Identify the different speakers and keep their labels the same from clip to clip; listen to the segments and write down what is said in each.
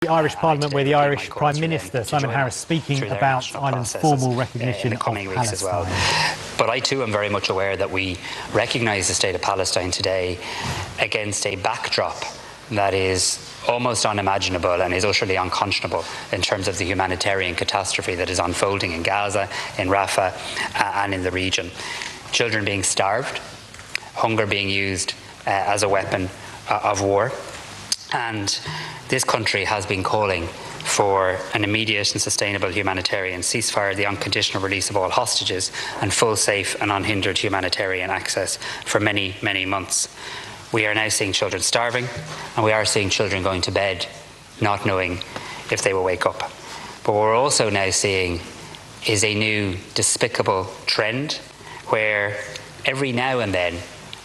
Speaker 1: The Irish Parliament, where the Irish Prime Minister, Simon Harris, speaking about Ireland's formal recognition
Speaker 2: in the coming
Speaker 1: of
Speaker 2: weeks as well. But I too am very much aware that we recognise the state of Palestine today against a backdrop that is almost unimaginable and is utterly unconscionable in terms of the humanitarian catastrophe that is unfolding in Gaza, in Rafah and in the region. Children being starved, hunger being used as a weapon of war. And this country has been calling for an immediate and sustainable humanitarian ceasefire, the unconditional release of all hostages, and full, safe and unhindered humanitarian access for many, many months. We are now seeing children starving, and we are seeing children going to bed not knowing if they will wake up. But what we're also now seeing is a new despicable trend where every now and then,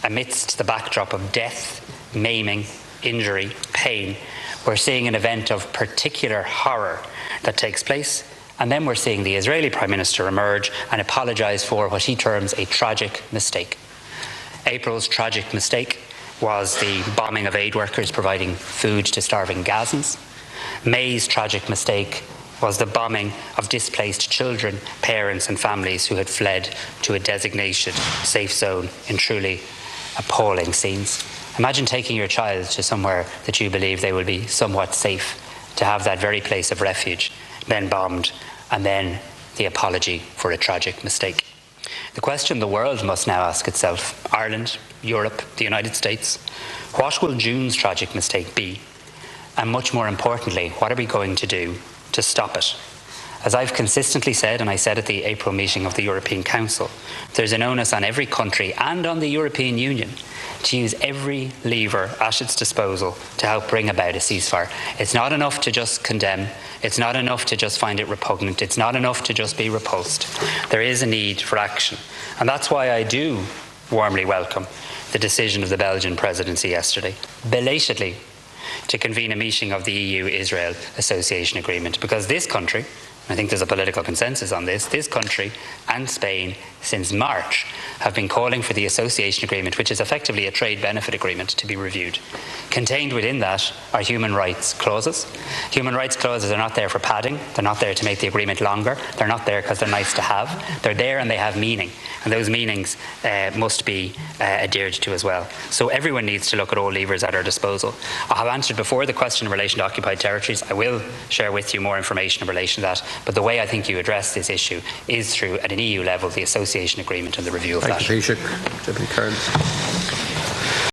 Speaker 2: amidst the backdrop of death, maiming, injury, pain, we're seeing an event of particular horror that takes place, and then we're seeing the Israeli Prime Minister emerge and apologise for what he terms a tragic mistake. April's tragic mistake was the bombing of aid workers providing food to starving Gazans. May's tragic mistake was the bombing of displaced children, parents and families who had fled to a designated safe zone in truly appalling scenes. Imagine taking your child to somewhere that you believe they will be somewhat safe, to have that very place of refuge then bombed, and then the apology for a tragic mistake. The question the world must now ask itself, Ireland, Europe, the United States, what will June's tragic mistake be? And much more importantly, what are we going to do to stop it? As I've consistently said, and I said at the April meeting of the European Council, there's an onus on every country and on the European Union to use every lever at its disposal to help bring about a ceasefire. It's not enough to just condemn. It's not enough to just find it repugnant. It's not enough to just be repulsed. There is a need for action. And that's why I do warmly welcome the decision of the Belgian presidency yesterday, belatedly, to convene a meeting of the EU-Israel Association Agreement, because this country, I think there's a political consensus on this country and Spain since March have been calling for the association agreement, which is effectively a trade benefit agreement, to be reviewed. Contained within that are human rights clauses. Human rights clauses are not there for padding. They're not there to make the agreement longer. They're not there because they're nice to have. They're there and they have meaning. And those meanings must be adhered to as well. So everyone needs to look at all levers at our disposal. I have answered before the question in relation to occupied territories. I will share with you more information in relation to that. But the way I think you address this issue is through, at an EU level, the association agreement and the review of that.
Speaker 3: Thank you, Taoiseach. Deputy Cairns.